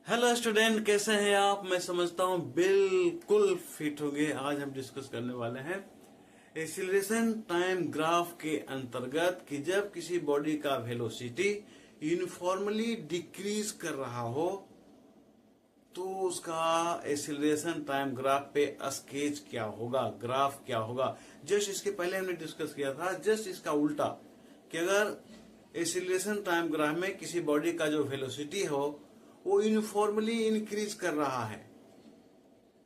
Hello student, कैसे हैं आप? मैं समझता हूं बिल्कुल फिट हो गए। आज हम डिस्कस करने वाले हैं एक्सीलरेशन टाइम ग्राफ के अंतर्गत कि जब किसी बॉडी का वेलोसिटी यूनिफॉर्मली डिक्रीज कर रहा हो तो उसका एक्सीलरेशन टाइम ग्राफ पे स्केच क्या होगा, ग्राफ क्या होगा। जस्ट इसके पहले हमने डिस्कस किया था जस्ट इसका उल्टा कि अगर एक्सीलरेशन टाइम ग्राफ में किसी बॉडी का जो वेलोसिटी हो वो यूनिफॉर्मली इंक्रीज कर रहा है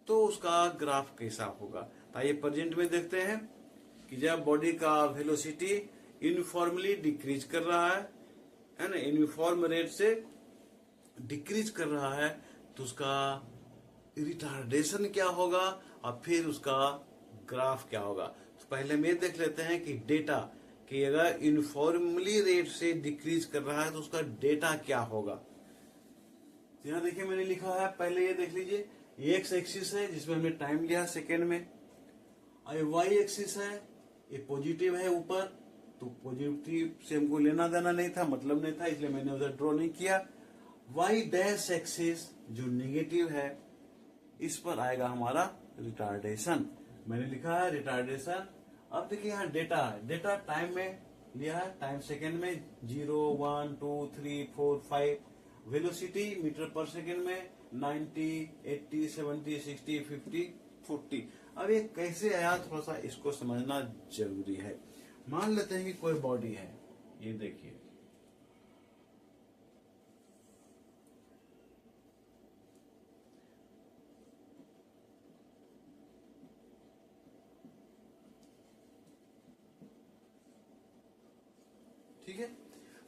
तो उसका ग्राफ कैसा होगा। तो आइए प्रेजेंट में देखते हैं कि जब बॉडी का वेलोसिटी यूनिफॉर्मली डिक्रीज कर रहा है ना, यूनिफॉर्म रेट से डिक्रीज कर रहा है तो उसका रिटार्डेशन क्या होगा और फिर उसका ग्राफ क्या होगा। तो पहले में देख लेते हैं कि डेटा कि अगर यूनिफॉर्मली रेट से डिक्रीज कर रहा है तो उसका डेटा क्या होगा। यहाँ देखिए मैंने लिखा है, पहले ये देख लीजिए, ये एक्स एक्सिस है जिसमें हमने टाइम लिया सेकेंड में, और वाई एक्सिस है, ये पॉजिटिव है ऊपर, तो पॉजिटिव से हमको लेना देना नहीं था, मतलब नहीं था, इसलिए मैंने उधर ड्रॉ नहीं किया। वाई डैश एक्सिस जो नेगेटिव है इस पर आएगा हमारा रिटार्डेशन, मैंने लिखा है रिटार्डेशन। अब देखिए यहाँ डेटा है, डेटा टाइम में लिया है, टाइम सेकेंड में 0, 1, 2, 3, 4, 5, वेलोसिटी मीटर पर सेकेंड में 90, 80, 70, 60, 50, 40। अब ये कैसे आया थोड़ा सा इसको समझना जरूरी है। मान लेते हैं कि कोई बॉडी है, ये देखिए, ठीक है।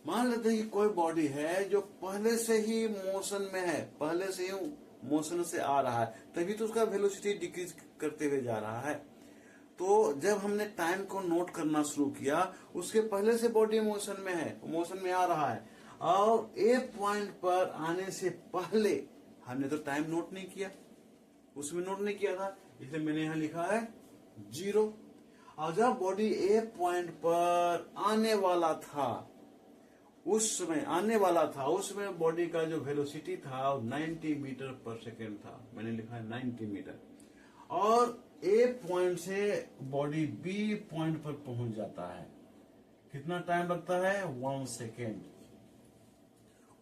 मान लेते हैं कि कोई बॉडी है जो पहले से ही मोशन में है, पहले से ही मोशन से आ रहा है, तभी तो उसका वेलोसिटी डिक्रीज करते हुए जा रहा है। तो जब हमने टाइम को नोट करना शुरू किया उसके पहले से बॉडी मोशन में है, मोशन में आ रहा है, और ए पॉइंट पर आने से पहले हमने तो टाइम नोट नहीं किया, उसमें नोट नहीं किया था, इसलिए मैंने यहां लिखा है 0। और जब बॉडी ए पॉइंट पर आने वाला था उस समय बॉडी का जो वेलोसिटी था 90 मीटर पर सेकेंड था, मैंने लिखा है 90 मीटर। और ए पॉइंट से बॉडी बी पॉइंट पर पहुंच जाता है, कितना टाइम लगता है? 1 सेकेंड।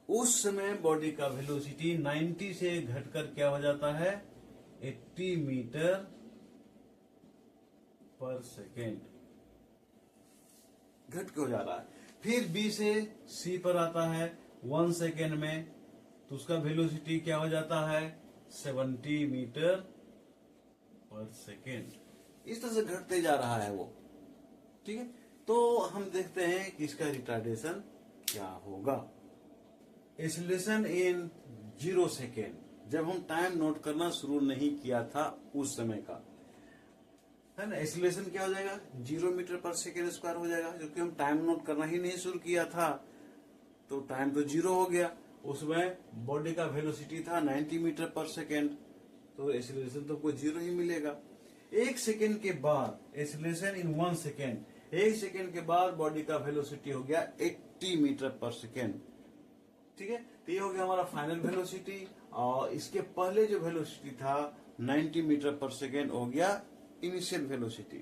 उस समय बॉडी का वेलोसिटी 90 से घटकर क्या हो जाता है? 80 मीटर पर सेकेंड घट के हो जा रहा है। फिर बी से सी पर आता है 1 सेकेंड में, तो उसका वेलोसिटी क्या हो जाता है? 70 मीटर पर सेकेंड। इस तरह से घटते जा रहा है वो, ठीक है। तो हम देखते हैं कि इसका रिटार्डेशन क्या होगा। एक्सीलरेशन इन 0 सेकेंड, जब हम टाइम नोट करना शुरू नहीं किया था उस समय का, है ना, एक्सीलरेशन क्या हो जाएगा? 0 मीटर पर सेकेंड स्क्वायर हो जाएगा, क्योंकि हम टाइम नोट करना ही नहीं शुरू किया था तो टाइम तो 0 हो गया। उसमें बॉडी का वेलोसिटी था 90 मीटर पर सेकेंड, तो एक्सीलरेशन तो कोई 0 ही मिलेगा। 1 सेकेंड के बाद एक्सीलरेशन इन 1 सेकेंड, 1 सेकेंड के बाद बॉडी का वेलोसिटी हो गया 80 मीटर पर सेकेंड, ठीक है। तो ये हो गया हमारा फाइनल वेलोसिटी, और इसके पहले जो वेलोसिटी था 90 मीटर पर सेकेंड हो गया इनिशियल वेलोसिटी।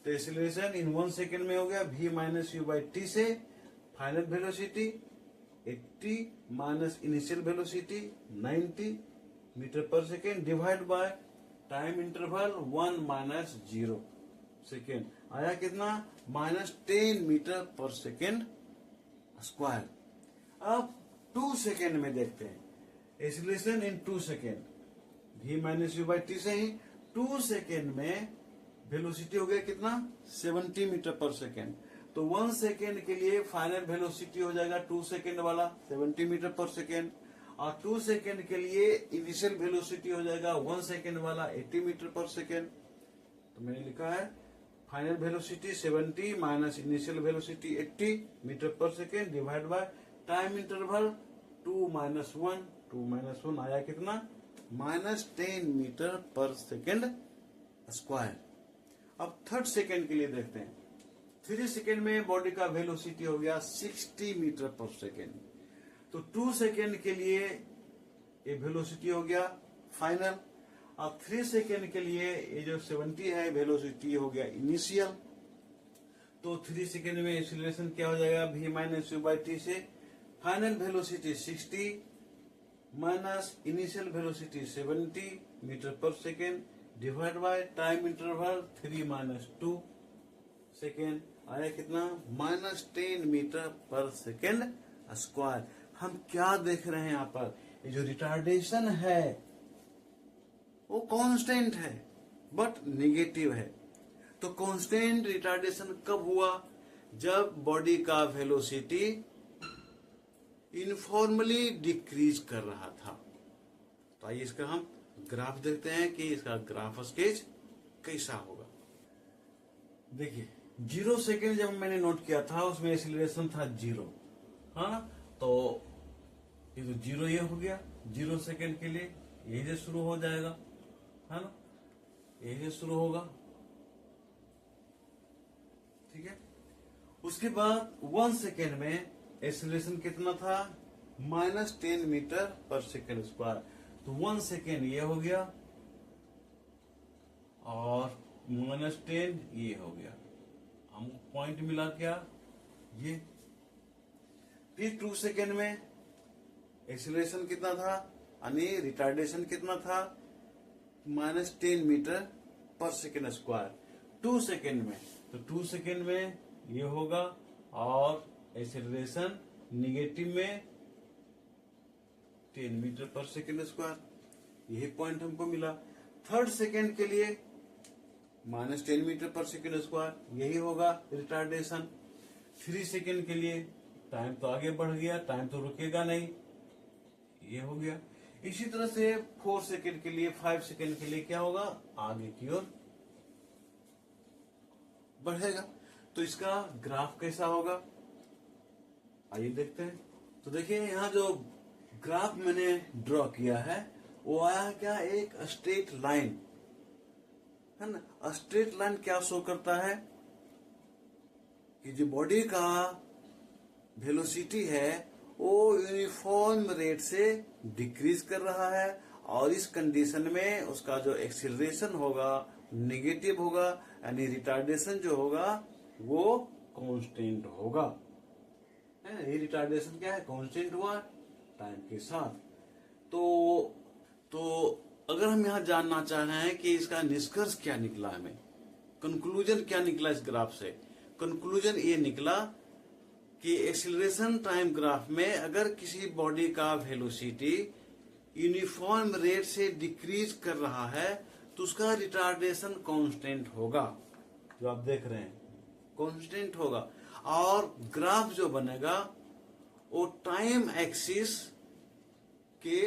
तो एक्सीलरेशन इन 1 सेकेंड में हो गया v minus u by t से final velocity 80 minus initial velocity 90 metre per second divide by time interval 1 minus 0 second, आया कितना? -10 मीटर पर सेकेंड स्क्वायर। अब 2 सेकेंड में देखते हैं, acceleration in 2 second, v minus u by t से ही 2 second में velocity हो गया कितना? 70 मीटर पर सेकेंड। तो 1 सेकेंड के लिए फाइनल वेलोसिटी हो जाएगा 2 सेकेंड वाला 70 मीटर पर सेकेंड, और 2 सेकेंड के लिए इनिशियल वेलोसिटी हो जाएगा 1 सेकेंड वाला 80 मीटर पर सेकेंड। तो मैंने लिखा है final velocity 70 minus initial velocity 80 metre per second divide by time interval 2 minus 1, 2 minus 1 आया कितना? -10 मीटर पर सेकेंड स्क्वायर। अब 3rd सेकेंड के लिए देखते हैं, 3 सेकेंड में बॉडी का वेलोसिटी हो गया 60 मीटर पर सेकेंड। तो 2 सेकेंड के लिए ये वेलोसिटी हो गया फाइनल। अब 3 सेकेंड के लिए ये जो 70 है वेलोसिटी हो गया इनिशियल। तो 3 सेकेंड में एक्सीलरेशन क्या हो जाएगा, v minus u by t से final velocity 60 minus initial velocity 70 metre per second divide by time interval 3 minus 2 second आया कितना, -10 मीटर पर सेकेंड स्क्वायर। हम क्या देख रहे हैं यहाँ पर, ये जो रिटार्डेशन है वो कांस्टेंट है बट नेगेटिव है। तो कांस्टेंट रिटार्डेशन कब हुआ, जब बॉडी का वेलोसिटी यूनिफॉर्मली डिक्रीज कर रहा था। तो आइए इसका हम ग्राफ देखते हैं कि इसका ग्राफ स्केच कैसा होगा। देखिए 0 सेकेंड जब मैंने नोट किया था उसमें एक्सीलरेशन था 0, हाँ ना। तो ये तो 0 ये हो गया 0 सेकेंड के लिए, यही से शुरू हो जाएगा, है ना, यही से शुरू होगा, ठीक है। उसके बाद 1 सेकेंड में एक्सीलरेशन कितना था, -10 मीटर पर सेकेंड स्क्वायर। तो 1 सेकेंड ये हो गया और -10 ये हो गया, हमको पॉइंट मिला क्या, ये। फिर 2 सेकेंड में एक्सीलरेशन कितना था, यानी रिटार्डेशन कितना था, -10 metre per second square 2 second में। तो 2 सेकेंड में ये होगा और एक्सीलरेशन निगेटिव में 10 मीटर पर सेकेंड स्क्वायर, यही पॉइंट हमको मिला। 3rd सेकेंड के लिए -10 मीटर पर सेकेंड स्क्वायर, यही होगा रिटार्डेशन। 3 सेकेंड के लिए टाइम तो आगे बढ़ गया, टाइम तो रुकेगा नहीं, ये हो गया। इसी तरह से 4 सेकेंड के लिए 5 सेकेंड के लिए क्या होगा, आगे की ओर बढ़ेगा। तो इसका ग्राफ कैसा होगा, आइए देखते हैं। तो देखिए यहाँ जो ग्राफ मैंने ड्रॉ किया है वो आया क्या, एक स्ट्रेट लाइन है ना। स्ट्रेट लाइन क्या शो करता है कि जो बॉडी का वेलोसिटी है वो यूनिफॉर्म रेट से डिक्रीज कर रहा है और इस कंडीशन में उसका जो एक्सीलरेशन होगा नेगेटिव होगा, यानी रिटार्डेशन जो होगा वो कांस्टेंट होगा। ये रिटार्डेशन क्या है, कांस्टेंट हुआ टाइम के साथ। तो अगर हम यहाँ जानना चाह रहे हैं कि इसका निष्कर्ष क्या निकला, हमें कंक्लूजन क्या निकला इस ग्राफ से, कंक्लूजन ये निकला कि एक्सीलरेशन टाइम ग्राफ में अगर किसी बॉडी का वेलोसिटी यूनिफॉर्म रेट से डिक्रीज कर रहा है तो उसका रिटार्डेशन कांस्टेंट होगा, जो आप देख रहे हैं कांस्टेंट होगा। और ग्राफ जो बनेगा वो टाइम एक्सिस के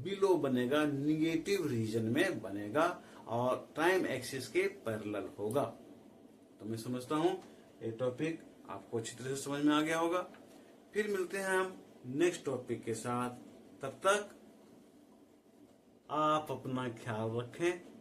बिलो बनेगा, निगेटिव रीजन में बनेगा और टाइम एक्सिस के पैरेलल होगा। तो मैं समझता हूं ये टॉपिक आपको अच्छी तरह से समझ में आ गया होगा। फिर मिलते हैं हम नेक्स्ट टॉपिक के साथ, तब तक आप अपना ख्याल रखें।